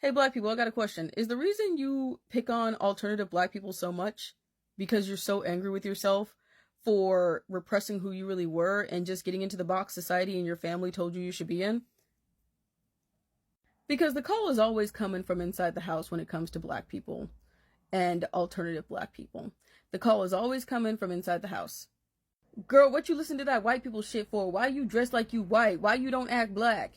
Hey, black people, I got a question. Is the reason you pick on alternative black people so much because you're so angry with yourself for repressing who you really were and just getting into the box society and your family told you should be in? Because the call is always coming from inside the house when it comes to black people and alternative black people. The call is always coming from inside the house. Girl, what you listen to that white people shit for? Why you dress like you white? Why you don't act black?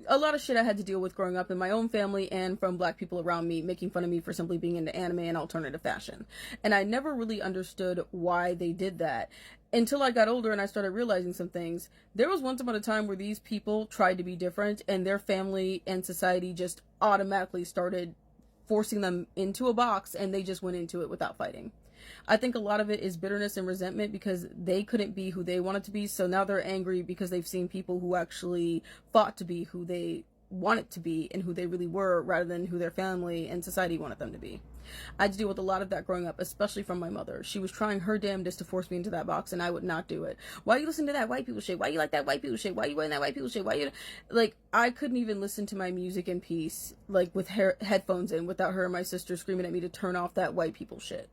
A lot of shit I had to deal with growing up in my own family and from black people around me making fun of me for simply being into anime and alternative fashion. And I never really understood why they did that until I got older and I started realizing some things. There was once upon a time where these people tried to be different and their family and society just automatically started forcing them into a box and they just went into it without fighting. I think a lot of it is bitterness and resentment because they couldn't be who they wanted to be, so now they're angry because they've seen people who actually fought to be who they wanted to be and who they really were rather than who their family and society wanted them to be. I had to deal with a lot of that growing up, especially from my mother. She was trying her damnedest to force me into that box and I would not do it. Why you listen to that white people shit? Why you like that white people shit? Why you wearing that white people shit? Why you like I couldn't even listen to my music in peace, like with headphones in, without her and my sister screaming at me to turn off that white people shit.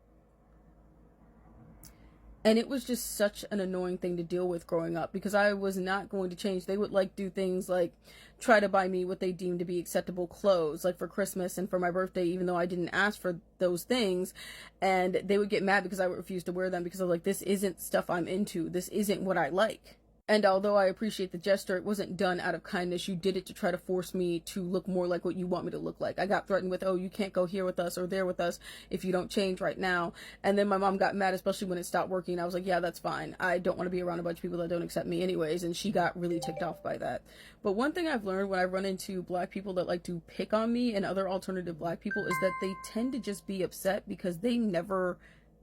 And it was just such an annoying thing to deal with growing up because I was not going to change. They would like do things like try to buy me what they deemed to be acceptable clothes, like for Christmas and for my birthday, even though I didn't ask for those things. And they would get mad because I would refuse to wear them because I'm like, this isn't stuff I'm into. This isn't what I like. And although I appreciate the gesture, it wasn't done out of kindness. You did it to try to force me to look more like what you want me to look like. I got threatened with, oh, you can't go here with us or there with us if you don't change right now. And then my mom got mad, especially when it stopped working. I was like, yeah, that's fine. I don't want to be around a bunch of people that don't accept me anyways. And she got really ticked off by that. But one thing I've learned when I run into black people that like to pick on me and other alternative black people is that they tend to just be upset because they never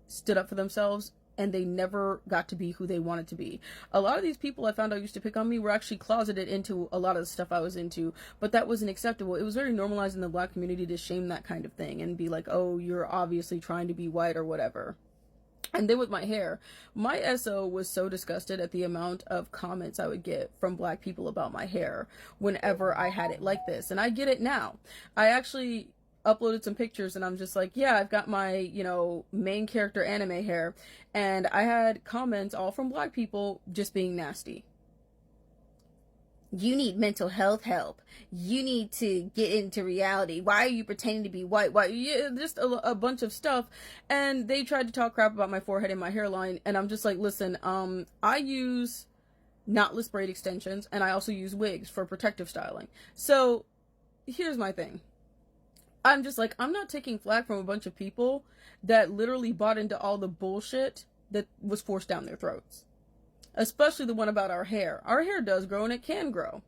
stood up for themselves and they never got to be who they wanted to be. A lot of these people I found out used to pick on me were actually closeted into a lot of the stuff I was into, but that wasn't acceptable. It was very normalized in the black community to shame that kind of thing and be like, oh, you're obviously trying to be white or whatever. And then with my hair, my SO was so disgusted at the amount of comments I would get from black people about my hair whenever I had it like this. And I get it now. I actually uploaded some pictures and I'm just like, yeah, I've got my, main character anime hair. And I had comments all from black people just being nasty. You need mental health help. You need to get into reality. Why are you pretending to be white? Why? Yeah, just a bunch of stuff. And they tried to talk crap about my forehead and my hairline. And I'm just like, listen, I use knotless braid extensions and I also use wigs for protective styling. So here's my thing. I'm just like, I'm not taking flack from a bunch of people that literally bought into all the bullshit that was forced down their throats. Especially the one about our hair. Our hair does grow and it can grow.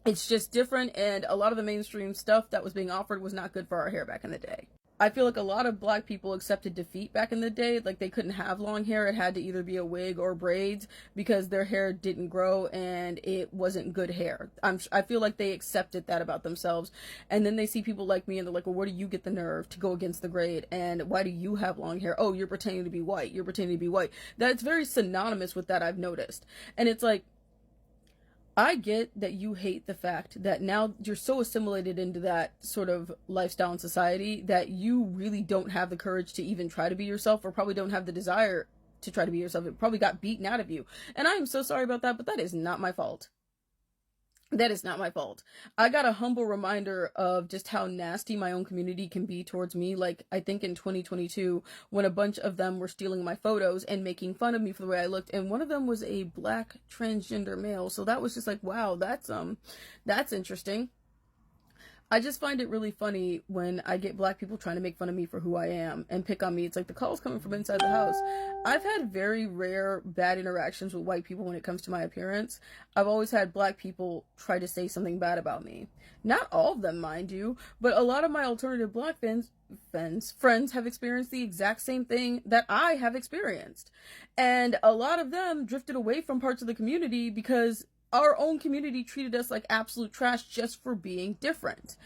It's just different, and a lot of the mainstream stuff that was being offered was not good for our hair back in the day. I feel like a lot of black people accepted defeat back in the day. Like, they couldn't have long hair. It had to either be a wig or braids because their hair didn't grow and it wasn't good hair. I feel like they accepted that about themselves. And then they see people like me and they're like, well, where do you get the nerve to go against the grade? And why do you have long hair? Oh, you're pretending to be white. You're pretending to be white. That's very synonymous with that, I've noticed. And it's like, I get that you hate the fact that now you're so assimilated into that sort of lifestyle and society that you really don't have the courage to even try to be yourself, or probably don't have the desire to try to be yourself. It probably got beaten out of you. And I am so sorry about that, but that is not my fault. That is not my fault. I got a humble reminder of just how nasty my own community can be towards me. Like, I think in 2022, when a bunch of them were stealing my photos and making fun of me for the way I looked, and one of them was a black transgender male. So that was just like, wow, that's interesting. I just find it really funny when I get black people trying to make fun of me for who I am and pick on me. It's like the call's coming from inside the house. I've had very rare bad interactions with white people when it comes to my appearance. I've always had black people try to say something bad about me. Not all of them, mind you, but a lot of my alternative black friends have experienced the exact same thing that I have experienced. And a lot of them drifted away from parts of the community because our own community treated us like absolute trash just for being different.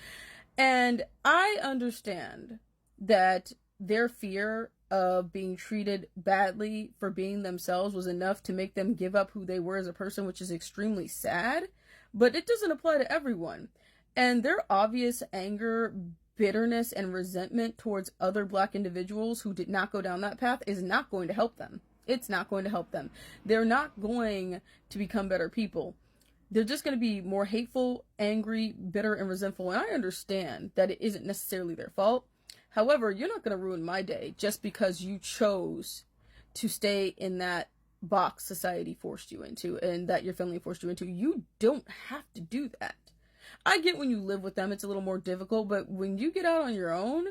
And I understand that their fear of being treated badly for being themselves was enough to make them give up who they were as a person, which is extremely sad, but it doesn't apply to everyone. And their obvious anger, bitterness, and resentment towards other black individuals who did not go down that path is not going to help them. It's not going to help them. They're not going to become better people. They're just going to be more hateful, angry, bitter, and resentful. And I understand that it isn't necessarily their fault. However, you're not going to ruin my day just because you chose to stay in that box society forced you into and that your family forced you into. You don't have to do that. I get when you live with them, it's a little more difficult, but when you get out on your own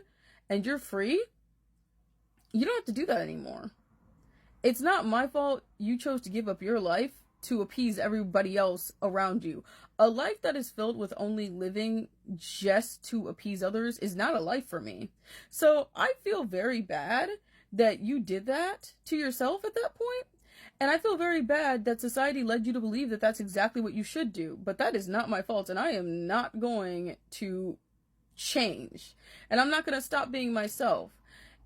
and you're free, you don't have to do that anymore. It's not my fault you chose to give up your life to appease everybody else around you. A life that is filled with only living just to appease others is not a life for me. So I feel very bad that you did that to yourself at that point. And I feel very bad that society led you to believe that that's exactly what you should do. But that is not my fault, and I am not going to change. And I'm not going to stop being myself.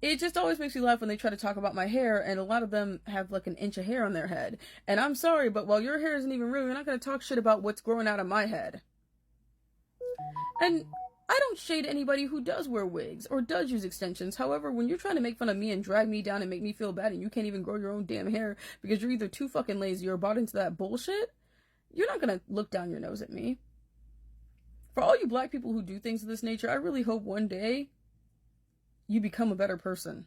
It just always makes me laugh when they try to talk about my hair, and a lot of them have like an inch of hair on their head. And I'm sorry, but while your hair isn't even real, you're not going to talk shit about what's growing out of my head. And I don't shade anybody who does wear wigs or does use extensions. However, when you're trying to make fun of me and drag me down and make me feel bad and you can't even grow your own damn hair because you're either too fucking lazy or bought into that bullshit, you're not going to look down your nose at me. For all you black people who do things of this nature, I really hope one day you become a better person.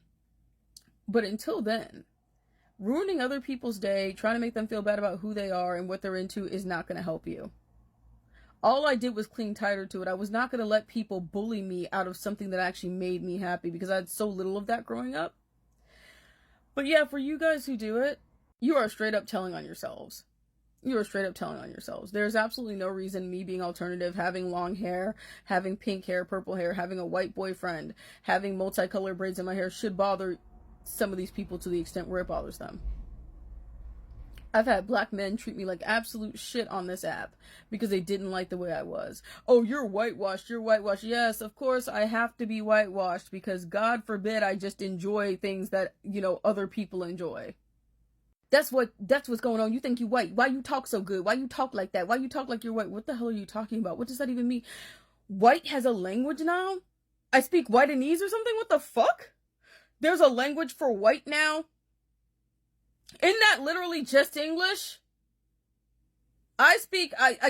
But until then, ruining other people's day, trying to make them feel bad about who they are and what they're into is not going to help you. All I did was cling tighter to it. I was not going to let people bully me out of something that actually made me happy because I had so little of that growing up. But yeah, for you guys who do it, you are straight up telling on yourselves. You are straight up telling on yourselves. There's absolutely no reason me being alternative, having long hair, having pink hair, purple hair, having a white boyfriend, having multicolored braids in my hair should bother some of these people to the extent where it bothers them. I've had black men treat me like absolute shit on this app because they didn't like the way I was. Oh, you're whitewashed, you're whitewashed. Yes, of course I have to be whitewashed because God forbid I just enjoy things that, other people enjoy. That's what's going on. You think you white. Why you talk so good? Why you talk like that? Why you talk like you're white? What the hell are you talking about? What does that even mean? White has a language now? I speak Whitenese or something? What the fuck? There's a language for white now? Isn't that literally just English? I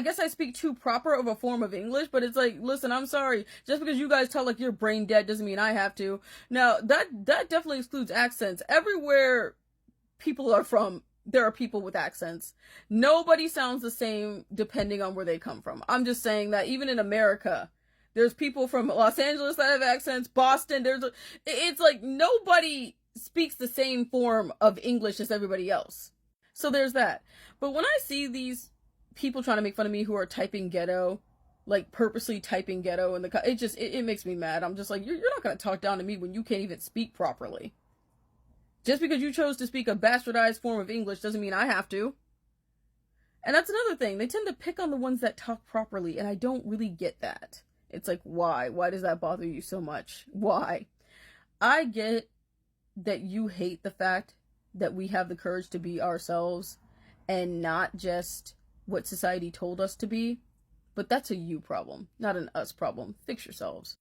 guess I speak too proper of a form of English, but it's like, listen, I'm sorry. Just because you guys talk like you're brain dead doesn't mean I have to. Now, that definitely excludes accents. Everywhere people are from, there are people with accents. Nobody sounds the same depending on where they come from. I'm just saying that even in America, there's people from Los Angeles that have accents, Boston, it's like nobody speaks the same form of English as everybody else. So there's that. But when I see these people trying to make fun of me who are typing ghetto, like purposely typing ghetto in it makes me mad. I'm just like, you're not going to talk down to me when you can't even speak properly. Just because you chose to speak a bastardized form of English doesn't mean I have to. And that's another thing. They tend to pick on the ones that talk properly, and I don't really get that. It's like, why? Why does that bother you so much? Why? I get that you hate the fact that we have the courage to be ourselves and not just what society told us to be, but that's a you problem, not an us problem. Fix yourselves.